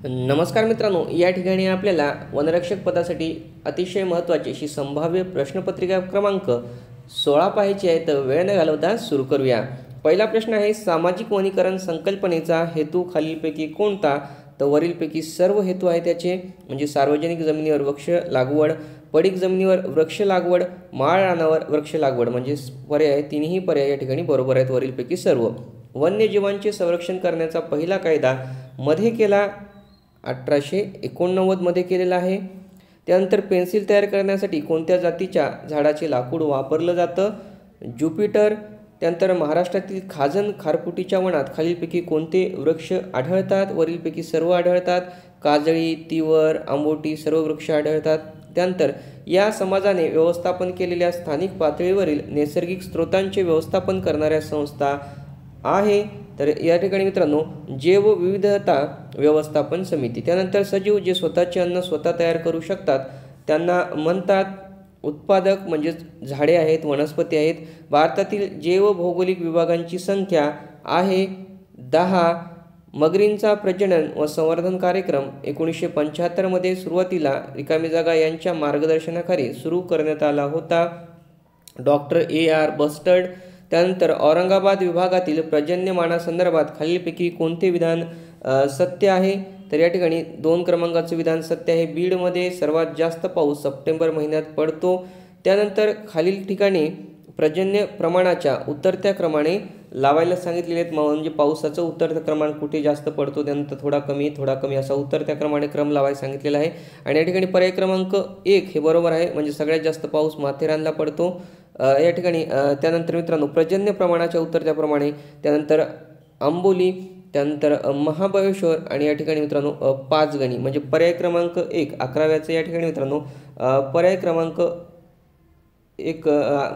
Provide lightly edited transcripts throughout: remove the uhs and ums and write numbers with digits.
नमस्कार मित्रांनो, या ठिकाणी आपल्याला वनरक्षक पदासाठी अतिशय महत्त्वाची अशी संभाव्य प्रश्नपत्रिका क्रमांक 16 पाहायची आहे. तर वेळ न घालवता सुरू करूया. पहिला प्रश्न आहे, सामाजिक वनीकरण संकल्पनेचा हेतू खालीलपैकी कोणता? तर वरीलपैकी सर्व हेतू आहे त्याचे, म्हणजे सार्वजनिक जमिनीवर वृक्ष लागवड, पडीक जमिनीवर वृक्ष लागवड, माळ रानावर वृक्ष लागवड, म्हणजे पर्याय तिन्ही पर्याय या ठिकाणी बरोबर आहेत वरीलपैकी सर्व. वन्यजीवांचे संरक्षण करण्याचा पहिला कायदा मध्ये केला 1889 मध्ये केलेला आहे. त्यानंतर पेन्सिल तयार करण्यासाठी कोणत्या जातीच्या झाडाचे लाकूड वापरलं जातं? ज्युपिटर. त्यानंतर महाराष्ट्रातील खाजन खारफुटीच्या वनात खालीलपैकी कोणते वृक्ष आढळतात? वरीलपैकी सर्व आढळतात. काजळी, तिवर, आंबोटी सर्व वृक्ष आढळतात. त्यानंतर या समाजाने व्यवस्थापन केलेल्या स्थानिक पातळीवरील नैसर्गिक स्रोतांचे व्यवस्थापन करणाऱ्या संस्था आहे. तर या ठिकाणी मित्रांनो जैवविविधता व्यवस्थापन समिती. त्यानंतर सजीव जे स्वतःचे अन्न स्वतः तयार करू शकतात त्यांना म्हणतात उत्पादक, म्हणजेच झाडे आहेत, वनस्पती आहेत. भारतातील जैवभौगोलिक विभागांची संख्या आहे 10. मगरींचा प्रजनन व संवर्धन कार्यक्रम 1975 मध्ये सुरुवातीला रिकामी जागा यांच्या मार्गदर्शनाखाली सुरू करण्यात आला होता. Doctor AR bustard. त्यानंतर औरंगाबाद विभागातील पर्जन्यमानासंदर्भात खालीलपैकी कोणते विधान सत्य आहे? तर या ठिकाणी 2 क्रमांकाचं विधान सत्य आहे. बीडमध्ये सर्वात जास्त पाऊस सप्टेंबर महिन्यात पडतो. त्यानंतर खालील ठिकाणी पर्जन्य प्रमाणाच्या उतरत्या क्रमाने लावायला सांगितलेले आहेत, म्हणजे पावसाचं उतरतं प्रमाण कुठे जास्त पडतो, त्यानंतर थोडा कमी असा उतरत्या क्रमाने क्रम लावायला सांगितलेला आहे. आणि या ठिकाणी पर्याय क्रमांक 1 हे बरोबर आहे, म्हणजे सगळ्यात जास्त पाऊस माथेरानला पडतो या ठिकाणी. त्यानंतर मित्रांनो पर्जन्य प्रमाणाच्या उतरत्या प्रमाणे, त्यानंतर आंबोली, त्यानंतर महाबळेश्वर आणि या ठिकाणी मित्रांनो पाचगणी, म्हणजे पर्याय क्रमांक 1 11व्याचं या ठिकाणी मित्रांनो पर्याय क्रमांक 1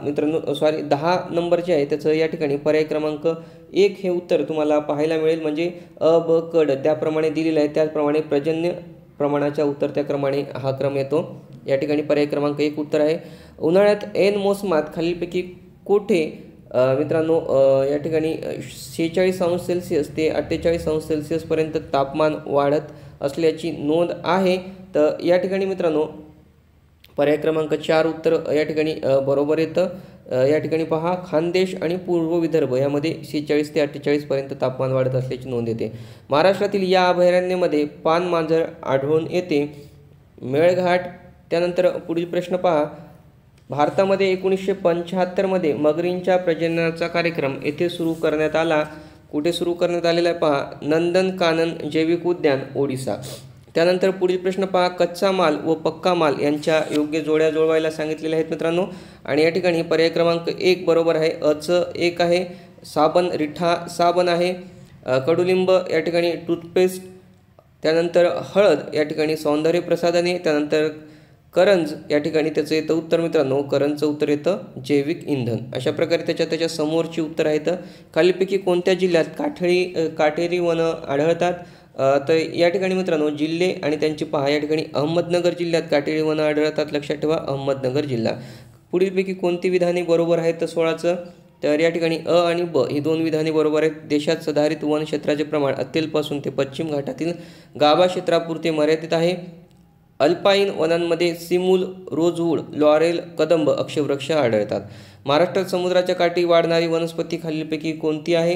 मित्रांनो 10 नंबरचे आहे त्याचं या ठिकाणी पर्याय क्रमांक 1 हे उत्तर तुम्हाला पाहायला मिळेल. म्हणजे अ ब क ड त्याप्रमाणे दिलेलं आहे, त्याचप्रमाणे पर्जन्य प्रमाणाच्या उतरत्या क्रमाने हा क्रम येतो. या ठिकाणी पर्याय क्रमांक 1 उत्तर आहे. उन्हाळ्यात ऐन मोसमात खालीलपैकी कुठे मित्रांनो या ठिकाणी 46°C ते 48°C पर्यंत तापमान वाढत असल्याची नोंद आहे? तर या ठिकाणी मित्रांनो पर्याय क्रमांक 4 उत्तर या ठिकाणी बरोबर येतं. या ठिकाणी पहा, खानदेश आणि पूर्व विदर्भ यामध्ये 46 ते 48 पर्यंत तापमान वाढत असल्याची नोंद येते. महाराष्ट्रातील या अभयारण्यामध्ये पान मांजर आढळून येते. मेळघाट. त्यानंतर पुढील प्रश्न पहा, भारतामध्ये 1975 मध्ये मगरींच्या प्रजननाचा कार्यक्रम येथे सुरू करण्यात आला. कुठे सुरू करण्यात आलेला आहे पहा, नंदनकानन जैविक उद्यान, ओडिसा. त्यानंतर पुढील प्रश्न पहा, कच्चा माल व पक्का माल यांच्या योग्य जोड्या जुळवायला सांगितलेल्या आहेत मित्रांनो. आणि या ठिकाणी पर्याय क्रमांक 1 बरोबर आहे, अचं 1 आहे. साबण, रिठा साबण आहे. कडुलिंब या ठिकाणी टूथपेस्ट. त्यानंतर हळद या ठिकाणी सौंदर्य प्रसाधने. त्यानंतर करंज या ठिकाणी त्याचं येतं उत्तर मित्रांनो, करंजचं उत्तर येतं जैविक इंधन. अशा प्रकारे त्याच्या समोरची उत्तर आहेत. खालीलपैकी कोणत्या जिल्ह्यात काटेरी वनं आढळतात? तर या ठिकाणी मित्रांनो जिल्हे आणि त्यांची पहा, या ठिकाणी अहमदनगर जिल्ह्यात काटेरी वनं आढळतात, लक्षात ठेवा अहमदनगर जिल्हा. पुढीलपैकी कोणती विधाने बरोबर आहेत? तर 16चं. तर या ठिकाणी अ आणि ब ही 2 विधाने बरोबर आहेत. देशात सदाहरित वन क्षेत्राचे प्रमाण अत्तेलपासून ते पश्चिम घाटातील गाभा क्षेत्रापुरते मर्यादित आहे. अल्पाईन वनांमध्ये सिमूल, रोजवूड, लॉरेल, कदंब अक्षवृक्ष आढळतात. महाराष्ट्रात समुद्राच्या काठी वाढणारी वनस्पती खालीलपैकी कोणती आहे?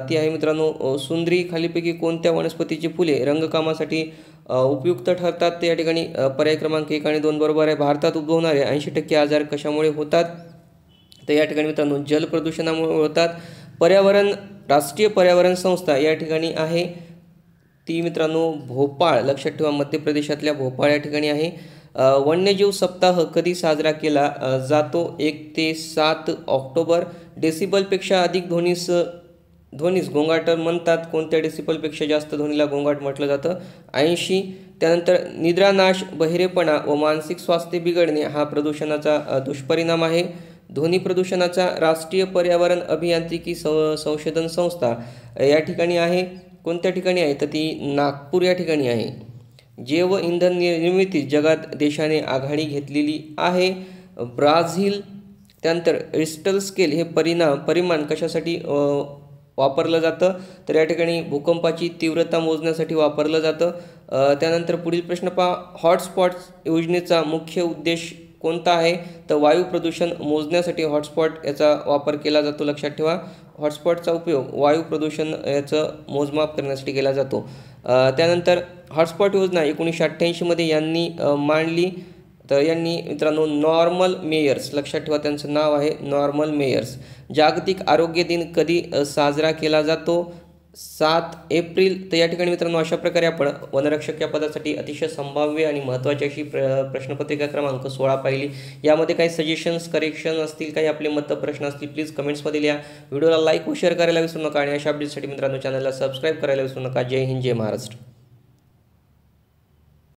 ती आहे मित्रांनो सुंदरी. खालीलपैकी कोणत्या वनस्पतीची फुले रंगकामासाठी उपयुक्त ठरतात? ते या ठिकाणी पर्याय क्रमांक 1 आणि 2 बरोबर आहे. भारतात उद्भवणारे 80% आजार कशामुळे होतात? तर या ठिकाणी मित्रांनो जलप्रदूषणामुळे होतात. पर्यावरण, राष्ट्रीय पर्यावरण संस्था या ठिकाणी आहे ती मित्रांनो भोपाळ, लक्षात ठेवा मध्य प्रदेशातल्या भोपाळ या ठिकाणी आहे. वन्यजीव सप्ताह कधी साजरा केला जातो? 1 ते 7 ऑक्टोबर. डेसिबलपेक्षा अधिक ध्वनीस गोंगाट म्हणतात. कोणत्या डेसिबलपेक्षा जास्त ध्वनीला गोंगाट म्हटलं जातं? 80. त्यानंतर निद्रानाश, बहिरेपणा व मानसिक स्वास्थ्य बिघडणे हा प्रदूषणाचा दुष्परिणाम आहे. ध्वनी प्रदूषणाचा राष्ट्रीय पर्यावरण अभियांत्रिकी संशोधन संस्था या ठिकाणी आहे. कोणत्या ठिकाणी आहे? तर ती नागपूर या ठिकाणी आहे. जैव इंधन निर्मितीत जगात देशाने आघाडी घेतलेली आहे, ब्राझील. त्यानंतर रिस्टर स्केल हे परिमाण कशासाठी वापरलं जातं? तर या ठिकाणी भूकंपाची तीव्रता मोजण्यासाठी वापरलं जातं. त्यानंतर पुढील प्रश्न पहा, हॉटस्पॉट्स योजनेचा मुख्य उद्देश कोणता आहे? तर वायू प्रदूषण मोजण्यासाठी हॉटस्पॉट याचा वापर केला जातो. लक्षात ठेवा, हॉटस्पॉटचा उपयोग वायू प्रदूषण याचं मोजमाप करण्यासाठी केला जातो. त्यानंतर हॉटस्पॉट योजना 1988मध्ये यांनी मांडली. तर यांनी मित्रांनो नॉर्मल मेयर्स, लक्षात ठेवा त्यांचं नाव आहे नॉर्मल मेयर्स. जागतिक आरोग्य दिन कधी साजरा केला जातो? 7 एप्रिल. तर या ठिकाणी मित्रांनो अशा प्रकारे आपण वनरक्षक या पदासाठी अतिशय संभाव्य आणि महत्त्वाची अशी प्रश्नपत्रिका क्रमांक 16 पाहिली. यामध्ये काही सजेशन्स, करेक्शन असतील, काही आपले मत प्रश्न असतील, प्लीज कमेंट्समध्ये लिहा. व्हिडिओला लाईक व शेअर करायला विसरू नका आणि अशा अपडेट्ससाठी मित्रांनो चॅनलला सबस्क्राईब करायला विसरू नका. जय हिंद, जय महाराष्ट्र.